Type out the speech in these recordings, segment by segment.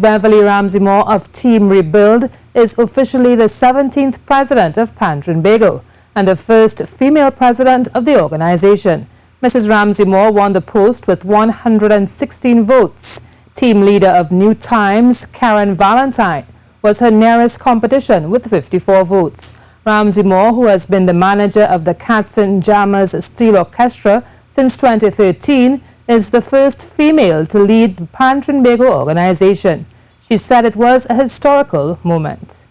Beverley Ramsey-Moore of Team Rebuild is officially the 17th president of Pan Trinbago and the first female president of the organization. Mrs. Ramsey-Moore won the post with 116 votes. Team leader of New Times, Keron Valentine, was her nearest competition with 54 votes. Ramsey-Moore, who has been the manager of the Katzenjammers Steel Orchestra since 2013, is the first female to lead the Pan Trinbago organization. She said it was a historical moment.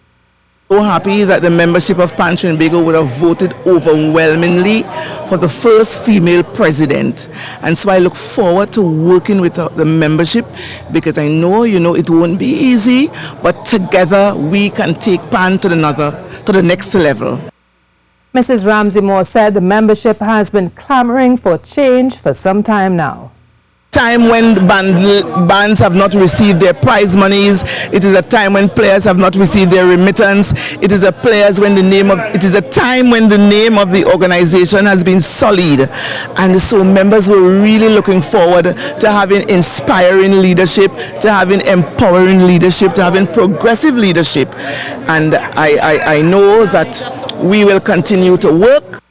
So happy that the membership of Pan Trinbago would have voted overwhelmingly for the first female president. And so I look forward to working with the membership, because I know, it won't be easy, but together we can take Pan to the next level. Mrs. Ramsey-Moore said the membership has been clamoring for change for some time now. Time when bands have not received their prize monies. It is a time when players have not received their remittance. It is a time when the name of the organization has been sullied, and so members were really looking forward to having inspiring leadership, to having empowering leadership, to having progressive leadership, and I know that we will continue to work.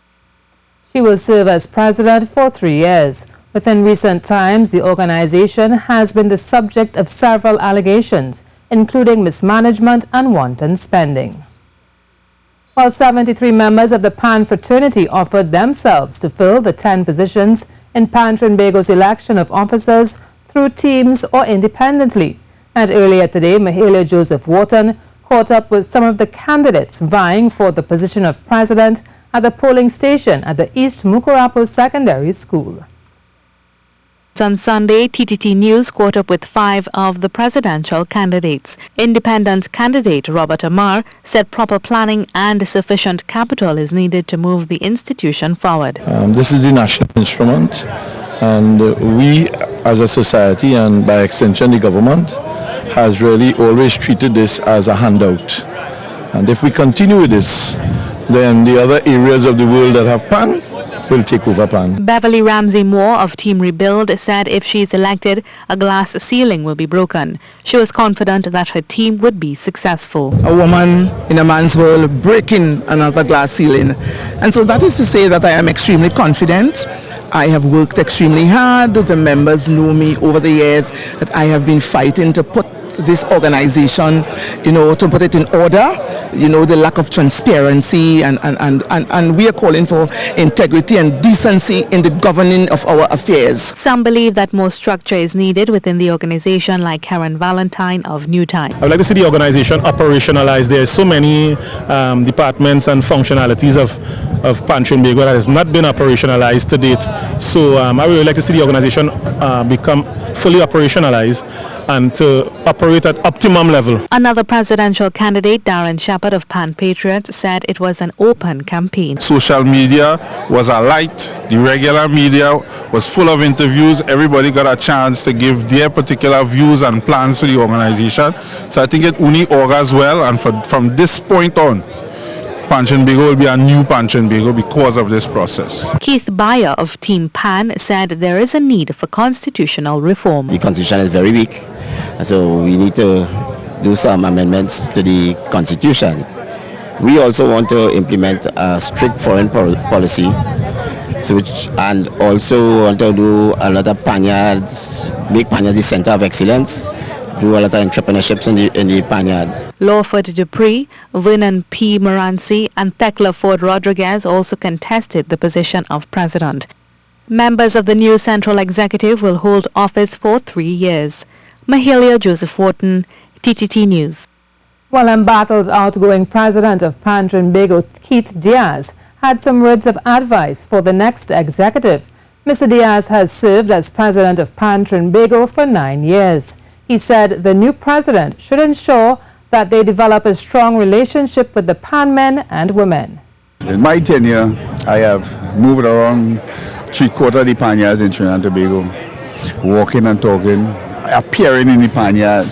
She will serve as president for 3 years. Within recent times, the organization has been the subject of several allegations, including mismanagement and wanton spending. While 73 members of the Pan Fraternity offered themselves to fill the 10 positions in Pan Trinbago's election of officers through teams or independently. And earlier today, Mahalia Joseph-Wharton caught up with some of the candidates vying for the position of president at the polling station at the East Mucarapo Secondary School. On Sunday, TTT News caught up with 5 of the presidential candidates. Independent candidate Robert Amar said proper planning and sufficient capital is needed to move the institution forward. This is the national instrument, and we as a society, and by extension the government, has really always treated this as a handout. And if we continue with this, then the other areas of the world that have Pan will take over Pan. Beverley Ramsey-Moore of Team Rebuild said if she is elected, a glass ceiling will be broken. She was confident that her team would be successful. A woman in a man's world breaking another glass ceiling. And so that is to say that I am extremely confident. I have worked extremely hard. The members know me over the years that I have been fighting to put this organization, to put it in order, the lack of transparency, and we are calling for integrity and decency in the governing of our affairs. Some believe that more structure is needed within the organization, like Keron Valentine of New Time. I would like to see the organization operationalized. There are so many departments and functionalities of Pan Trinbago that has not been operationalized to date. So I would like to see the organization become fully operationalized and to operate at optimum level. Another presidential candidate, Darren Shepherd of Pan Patriots, said it was an open campaign. Social media was alight. The regular media was full of interviews. Everybody got a chance to give their particular views and plans to the organization. So I think it only augurs well, and from this point on, Pan Trinbago will be a new Pan Trinbago because of this process. Keith Bayer of Team Pan said there is a need for constitutional reform. The constitution is very weak, so we need to do some amendments to the constitution. We also want to implement a strict foreign policy, and also want to do a lot of panyards, make panyards the center of excellence. Do a lot of entrepreneurships in the panyards. Lawford Dupree, Vernon P. Morancy and Thekla Ford Rodriguez also contested the position of president. Members of the new Central Executive will hold office for 3 years. Mahalia Joseph-Wharton, TTT News. While embattled outgoing president of Pan Trinbago, Keith Diaz, had some words of advice for the next executive. Mr. Diaz has served as president of Pan Trinbago for 9 years. He said the new president should ensure that they develop a strong relationship with the Pan men and women. In my tenure, I have moved around 3/4 of the panyards in Trinidad and Tobago, walking and talking, appearing in the panyard,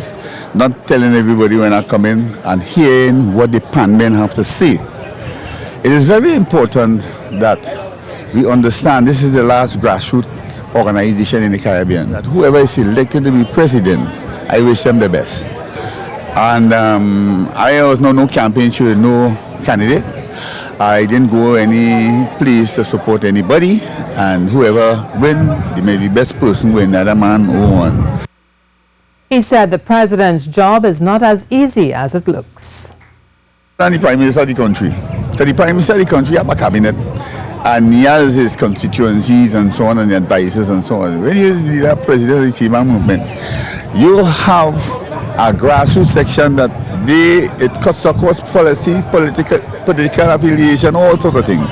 not telling everybody when I come in, and hearing what the Pan men have to say. It is very important that we understand this is the last grassroots organization in the Caribbean, that whoever is elected to be president, I wish them the best. And I was no campaign to no candidate. I didn't go any place to support anybody, and whoever win, they may be best person win, other man who won. He said the president's job is not as easy as it looks. And the Prime Minister of the country. So the Prime Minister of the country have a cabinet, and he has his constituencies and so on, and advisors and so on. When he is the president of the Team movement, you have a grassroots section that it cuts across policy, political affiliation, all sort of things.